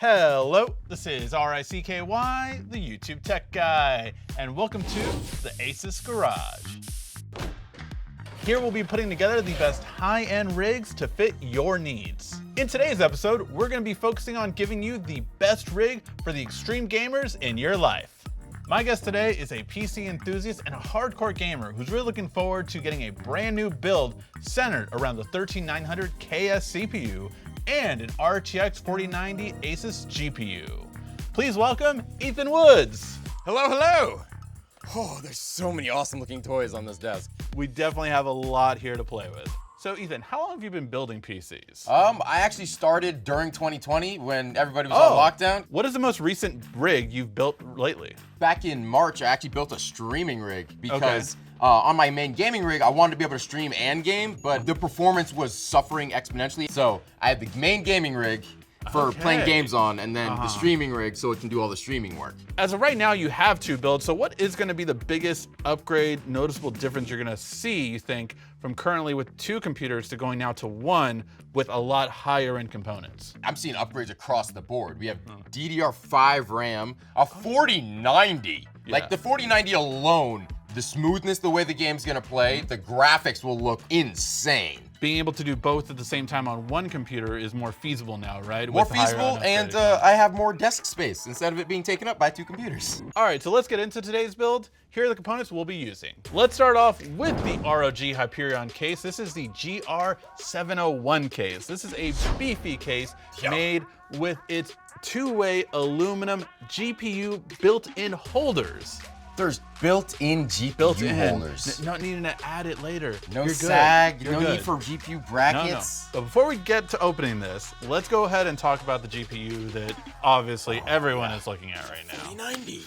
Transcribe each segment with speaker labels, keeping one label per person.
Speaker 1: Hello, this is RICKY, the YouTube Tech Guy, and welcome to the ASUS Garage. Here we'll be putting together the best high-end rigs to fit your needs. In today's episode, we're going to be focusing on giving you the best rig for the extreme gamers in your life. My guest today is a PC enthusiast and a hardcore gamer who's really looking forward to getting a brand new build centered around the 13900 KS CPU and an RTX 4090 ASUS GPU. Please welcome Ethan Woods.
Speaker 2: Hello, hello. Oh, there's so many awesome looking toys on this desk.
Speaker 1: We definitely have a lot here to play with. So Ethan, how long have you been building PCs?
Speaker 2: I actually started during 2020 when everybody was on lockdown.
Speaker 1: What is the most recent rig you've built lately?
Speaker 2: Back in March, I actually built a streaming rig because on my main gaming rig, I wanted to be able to stream and game, but the performance was suffering exponentially. So I had the main gaming rig for playing games on, and then the streaming rig so it can do all the streaming work.
Speaker 1: As of right now, you have two builds, so what is gonna be the biggest upgrade, noticeable difference you're gonna see, you think, from currently with two computers to going now to one with a lot higher end components?
Speaker 2: I'm seeing upgrades across the board. We have DDR5 RAM, a 4090. Like the 4090 alone, the smoothness, the way the game's gonna play, the graphics will look insane.
Speaker 1: Being able to do both at the same time on one computer is more feasible now, right?
Speaker 2: More feasible, and I have more desk space instead of it being taken up by two computers.
Speaker 1: All right, so let's get into today's build. Here are the components we'll be using. Let's start off with the ROG Hyperion case. This is the GR701 case. This is a beefy case made with its two-way aluminum GPU built-in holders.
Speaker 2: There's built-in GPU holders.
Speaker 1: Not needing to add it later.
Speaker 2: No
Speaker 1: You're
Speaker 2: sag,
Speaker 1: good.
Speaker 2: no need for GPU brackets.
Speaker 1: No. But before we get to opening this, let's go ahead and talk about the GPU that obviously everyone is looking at right now.
Speaker 2: 4090.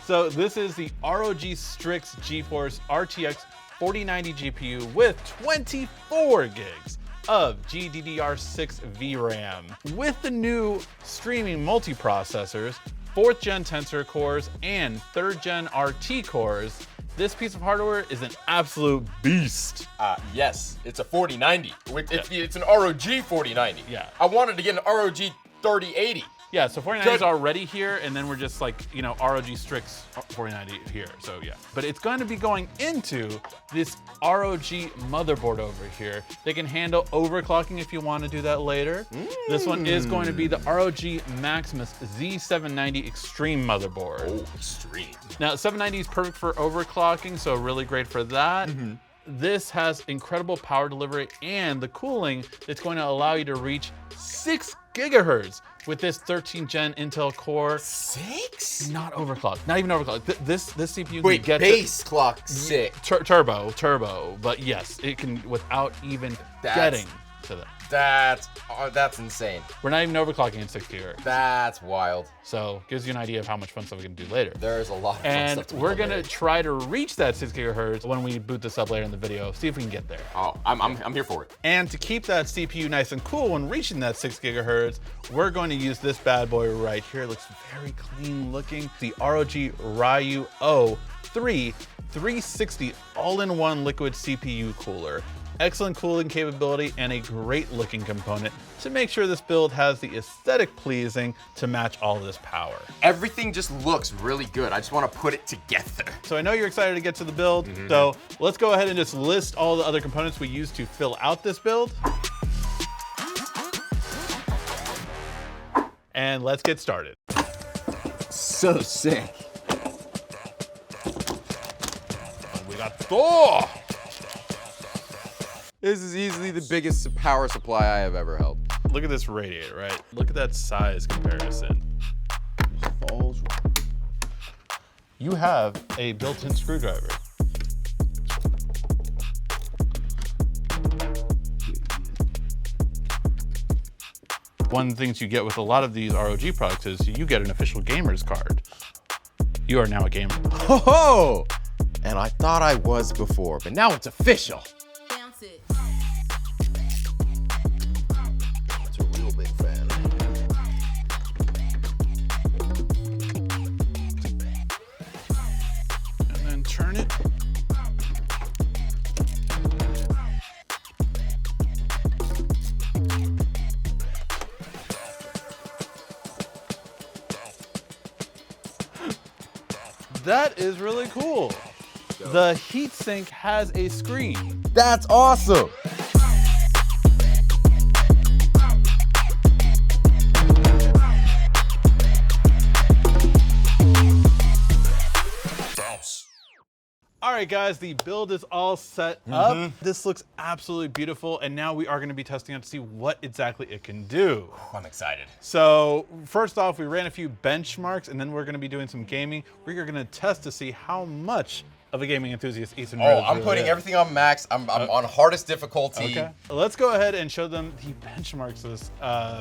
Speaker 1: So this is the ROG Strix GeForce RTX 4090 GPU with 24 gigs of GDDR6 VRAM. With the new streaming multiprocessors, 4th gen Tensor cores and 3rd gen RT cores, this piece of hardware is an absolute beast.
Speaker 2: Yes, it's a 4090. It's an ROG 4090.
Speaker 1: Yeah.
Speaker 2: I wanted to get an ROG 3080.
Speaker 1: Yeah, so 4090 is already here, and then we're just like, you know, ROG Strix 4090 here, so yeah. But it's going to be going into this ROG motherboard over here. They can handle overclocking if you want to do that later. This one is going to be the ROG Maximus Z790 Extreme motherboard.
Speaker 2: Oh, extreme.
Speaker 1: Now, 790 is perfect for overclocking, so really great for that. This has incredible power delivery and the cooling that's going to allow you to reach 6 gigahertz with this 13th gen Intel Core.
Speaker 2: 6?
Speaker 1: Not overclocked, not even overclocked. This CPU
Speaker 2: Wait,
Speaker 1: can get
Speaker 2: base clock 6.
Speaker 1: Turbo, but yes, it can without even getting to that.
Speaker 2: That's insane.
Speaker 1: We're not even overclocking at 6 gigahertz.
Speaker 2: That's wild.
Speaker 1: So gives you an idea of how much fun stuff we can do later.
Speaker 2: There's a lot of fun stuff to do
Speaker 1: we're gonna
Speaker 2: later.
Speaker 1: try to reach that 6 gigahertz when we boot this up later in the video. See if we can get there.
Speaker 2: Oh, I'm here for it.
Speaker 1: And to keep that CPU nice and cool when reaching that 6 gigahertz, we're going to use this bad boy right here. It looks very clean looking. The ROG Ryu 3 360 all-in-one liquid CPU cooler. Excellent cooling capability and a great looking component to make sure this build has the aesthetic pleasing to match all this power.
Speaker 2: Everything just looks really good. I just want to put it together.
Speaker 1: So I know you're excited to get to the build, so let's go ahead and just list all the other components we use to fill out this build. And let's get started.
Speaker 2: So sick.
Speaker 1: We got Thor!
Speaker 2: This is easily the biggest power supply I have ever held.
Speaker 1: Look at this radiator, right? Look at that size comparison.
Speaker 2: Falls.
Speaker 1: You have a built-in screwdriver. One of the things you get with a lot of these ROG products is you get an official gamer's card. You are now a gamer.
Speaker 2: Ho-ho! And I thought I was before, but now it's official.
Speaker 3: Bounce it.
Speaker 2: That's a real big fan.
Speaker 1: And then turn it. That is really cool. The heatsink has a screen.
Speaker 2: That's awesome.
Speaker 1: All right, guys, the build is all set up. This looks absolutely beautiful, and now we are gonna be testing out to see what exactly it can do.
Speaker 2: I'm excited.
Speaker 1: So first off, we ran a few benchmarks, and then we're gonna be doing some gaming. We're gonna test to see how much of a gaming enthusiast Ethan really
Speaker 2: I'm putting everything on max. I'm on hardest difficulty.
Speaker 1: Okay. Let's go ahead and show them the benchmarks this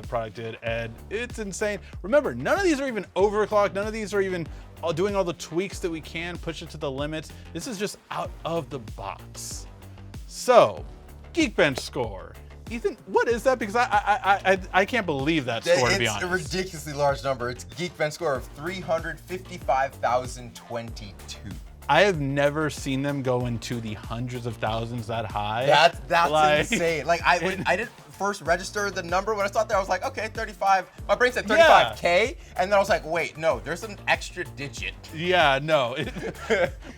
Speaker 1: product did, and it's insane. Remember, none of these are even overclocked. None of these are even doing all the tweaks that we can, push it to the limits. This is just out of the box. So, Geekbench score. Ethan, what is that? Because I can't believe that score, to be honest.
Speaker 2: It's a ridiculously large number. It's Geekbench score of 355,022.
Speaker 1: I have never seen them go into the hundreds of thousands that high.
Speaker 2: That's like, insane. Like I didn't first register the number when I saw that. I was like, okay, 35. My brain said 35K, and then I was like, wait, no, there's an extra digit.
Speaker 1: Yeah, no.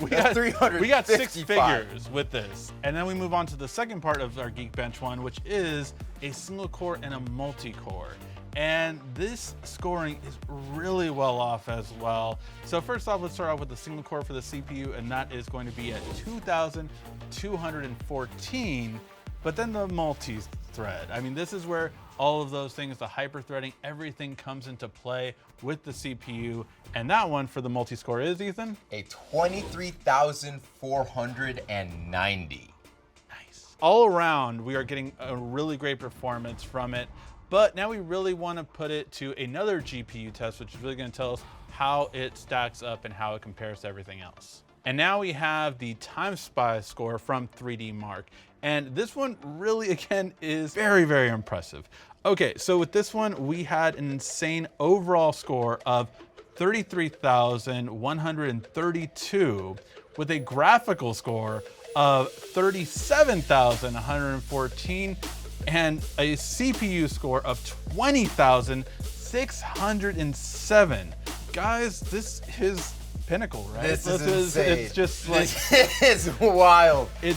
Speaker 1: we got 6
Speaker 2: 355.
Speaker 1: figures with this, and then we move on to the second part of our Geekbench one, which is a single core and a multi-core. And this scoring is really well off as well. So first off, let's start off with the single core for the CPU, and that is going to be at 2,214, but then the multi-thread. I mean, this is where all of those things, the hyper-threading, everything comes into play with the CPU. And that one for the multi-score is, Ethan?
Speaker 2: A 23,490.
Speaker 1: Nice. All around, we are getting a really great performance from it. But now we really want to put it to another GPU test, which is really going to tell us how it stacks up and how it compares to everything else. And now we have the Time Spy score from 3D Mark. And this one really, again, is very, very impressive. Okay, so with this one, we had an insane overall score of 33,132 with a graphical score of 37,114 and a CPU score of 20,607. Guys, this is pinnacle, right?
Speaker 2: This is insane.
Speaker 1: It's just like,
Speaker 2: this is wild.
Speaker 1: It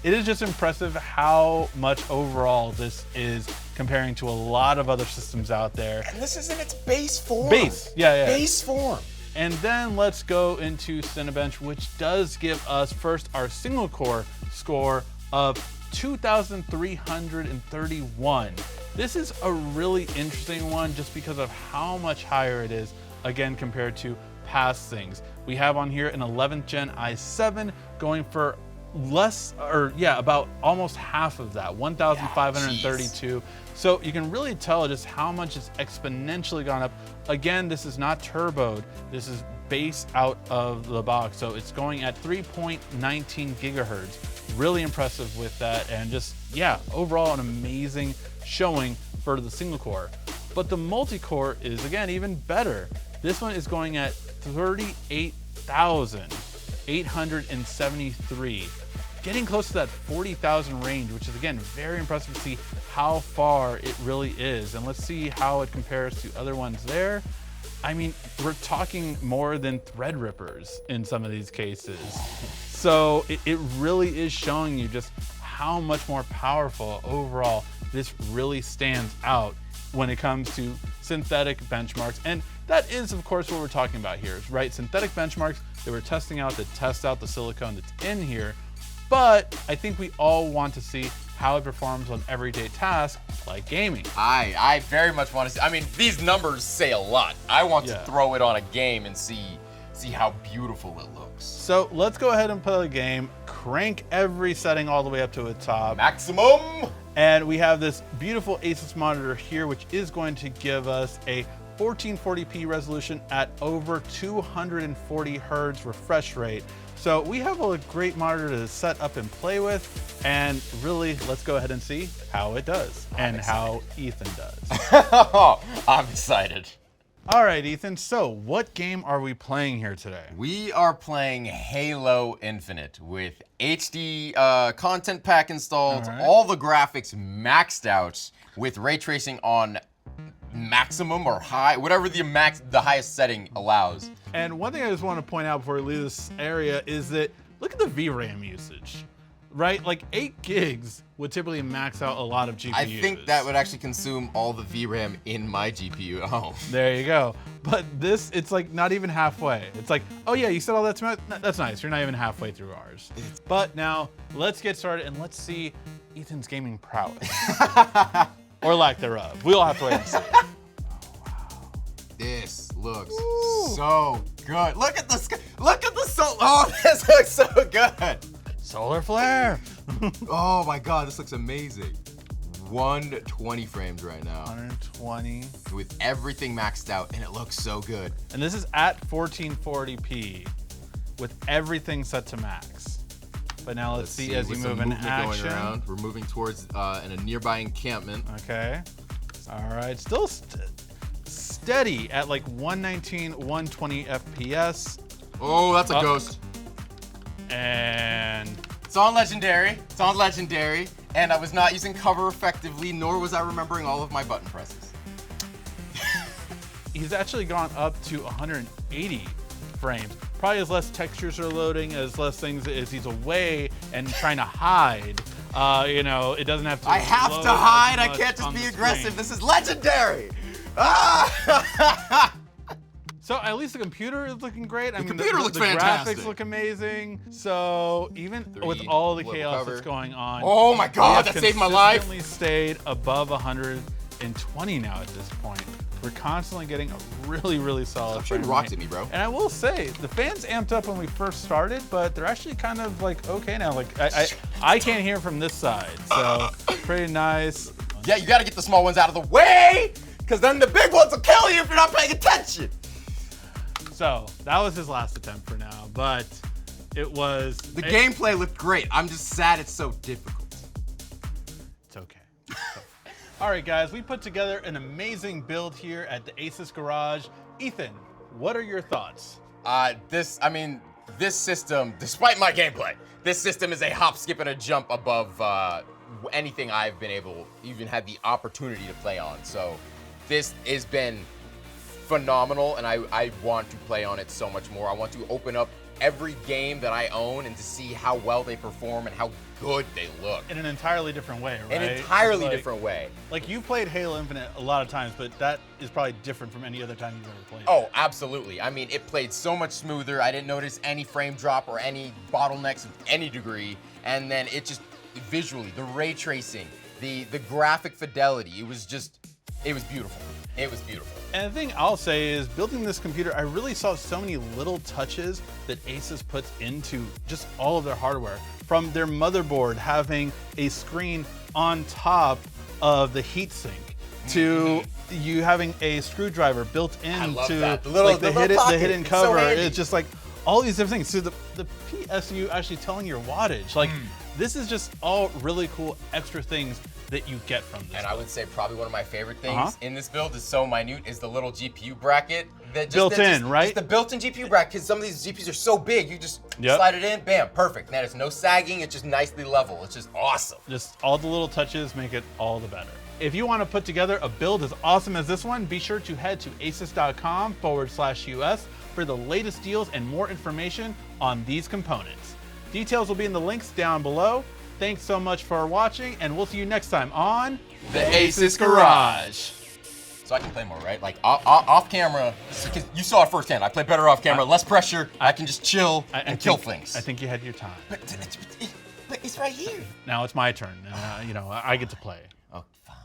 Speaker 1: is just impressive how much overall this is comparing to a lot of other systems out there.
Speaker 2: And this is in its base form.
Speaker 1: Yeah.
Speaker 2: Base form.
Speaker 1: And then let's go into Cinebench, which does give us first our single core score of 2,331. This is a really interesting one just because of how much higher it is, again, compared to past things. We have on here an 11th gen i7 going for about almost half of that, 1,532. So you can really tell just how much it's exponentially gone up. Again, this is not turboed. This is base out of the box. So it's going at 3.19 gigahertz. Really impressive with that, and just, yeah, overall an amazing showing for the single core. But the multi-core is, again, even better. This one is going at 38,873, getting close to that 40,000 range, which is, again, very impressive to see how far it really is. And let's see how it compares to other ones there. I mean, we're talking more than Threadrippers in some of these cases. So it really is showing you just how much more powerful overall this really stands out when it comes to synthetic benchmarks. And that is, of course, what we're talking about here, right? Synthetic benchmarks that we're testing out to test out the silicone that's in here. But I think we all want to see how it performs on everyday tasks like gaming.
Speaker 2: I very much want to see. I mean, these numbers say a lot. I want to throw it on a game and see how beautiful it looks.
Speaker 1: So let's go ahead and play the game, crank every setting all the way up to the top.
Speaker 2: Maximum!
Speaker 1: And we have this beautiful ASUS monitor here, which is going to give us a 1440p resolution at over 240 hertz refresh rate. So we have a great monitor to set up and play with, and really, let's go ahead and see how it does and how Ethan does.
Speaker 2: I'm excited.
Speaker 1: All right, Ethan, so what game are we playing here today?
Speaker 2: We are playing Halo Infinite with HD content pack installed, all the graphics maxed out with ray tracing on maximum or high, whatever the highest setting allows.
Speaker 1: And one thing I just want to point out before we leave this area is that look at the VRAM usage, right? Like 8 gigs would typically max out a lot of GPUs.
Speaker 2: I think that would actually consume all the VRAM in my GPU at home.
Speaker 1: There you go. But this, it's like not even halfway. It's like, oh yeah, you said all that to me? That's nice. You're not even halfway through ours. But now let's get started and let's see Ethan's gaming prowess. Or lack thereof. We'll have to wait and see.
Speaker 2: This looks so good. Look at the sky. Look at the solar. Oh, this looks so good.
Speaker 1: Solar flare.
Speaker 2: Oh my God, this looks amazing. 120 frames right now.
Speaker 1: 120.
Speaker 2: With everything maxed out, and it looks so good.
Speaker 1: And this is at 1440p with everything set to max. But now let's see as you move in action.
Speaker 2: Going around. We're moving towards in a nearby encampment.
Speaker 1: Okay. All right. Still steady at like 119, 120 FPS.
Speaker 2: Oh, that's a ghost.
Speaker 1: And
Speaker 2: it's on Legendary. It's on Legendary. And I was not using cover effectively, nor was I remembering all of my button presses.
Speaker 1: He's actually gone up to 180 frames. Probably as less textures are loading, as less things as he's away and trying to hide. You know, it doesn't have to.
Speaker 2: I have to hide. I can't just be aggressive. This is Legendary. Ah!
Speaker 1: So at least the computer is looking great. I mean,
Speaker 2: computer looks
Speaker 1: the
Speaker 2: fantastic.
Speaker 1: graphics look amazing. So even with all the chaos that's going on,
Speaker 2: oh my God, that saved my life.
Speaker 1: Consistently stayed above 120 now at this point. We're constantly getting a really, really solid.
Speaker 2: I'm sure it rocks at me, bro.
Speaker 1: And I will say, the fans amped up when we first started, but they're actually kind of like okay now. Like I can't hear from this side, so pretty nice.
Speaker 2: Yeah, you got to get the small ones out of the way, because then the big ones will kill you if you're not paying attention.
Speaker 1: So that was his last attempt for now, but it was.
Speaker 2: The gameplay looked great. I'm just sad it's so difficult.
Speaker 1: It's okay. All right, guys, we put together an amazing build here at the ASUS Garage. Ethan, what are your thoughts?
Speaker 2: This system, despite my gameplay, this system is a hop, skip, and a jump above anything I've been able, even had the opportunity to play on. So this has been phenomenal, and I want to play on it so much more. I want to open up every game that I own and to see how well they perform and how good they look.
Speaker 1: In an entirely different way, right?
Speaker 2: An entirely different way.
Speaker 1: Like, you've played Halo Infinite a lot of times, but that is probably different from any other time you've ever played.
Speaker 2: Oh, absolutely. I mean, it played so much smoother. I didn't notice any frame drop or any bottlenecks of any degree. And then it just, visually, the ray tracing, the graphic fidelity, it was beautiful. It was beautiful.
Speaker 1: And the thing I'll say is, building this computer, I really saw so many little touches that ASUS puts into just all of their hardware. From their motherboard having a screen on top of the heatsink, to you having a screwdriver built into the hidden cover.
Speaker 2: So
Speaker 1: it's just like all these different things. So the PSU actually telling your wattage. Like, this is just all really cool extra things that you get from this.
Speaker 2: And I would say probably one of my favorite things in this build is so minute is the little GPU bracket. Right? Just the built-in GPU bracket, because some of these GPUs are so big, you just slide it in, bam, perfect. Now there's no sagging, it's just nicely level. It's just awesome.
Speaker 1: Just all the little touches make it all the better. If you want to put together a build as awesome as this one, be sure to head to asus.com/US for the latest deals and more information on these components. Details will be in the links down below. Thanks so much for watching, and we'll see you next time on
Speaker 2: the ASUS Garage. So I can play more, right? Like off camera, because you saw it firsthand. I play better off camera, less pressure. I can just chill and kill things.
Speaker 1: I think you had your time.
Speaker 2: But it's right here.
Speaker 1: Now it's my turn. You know, I get to play.
Speaker 2: Oh, fine.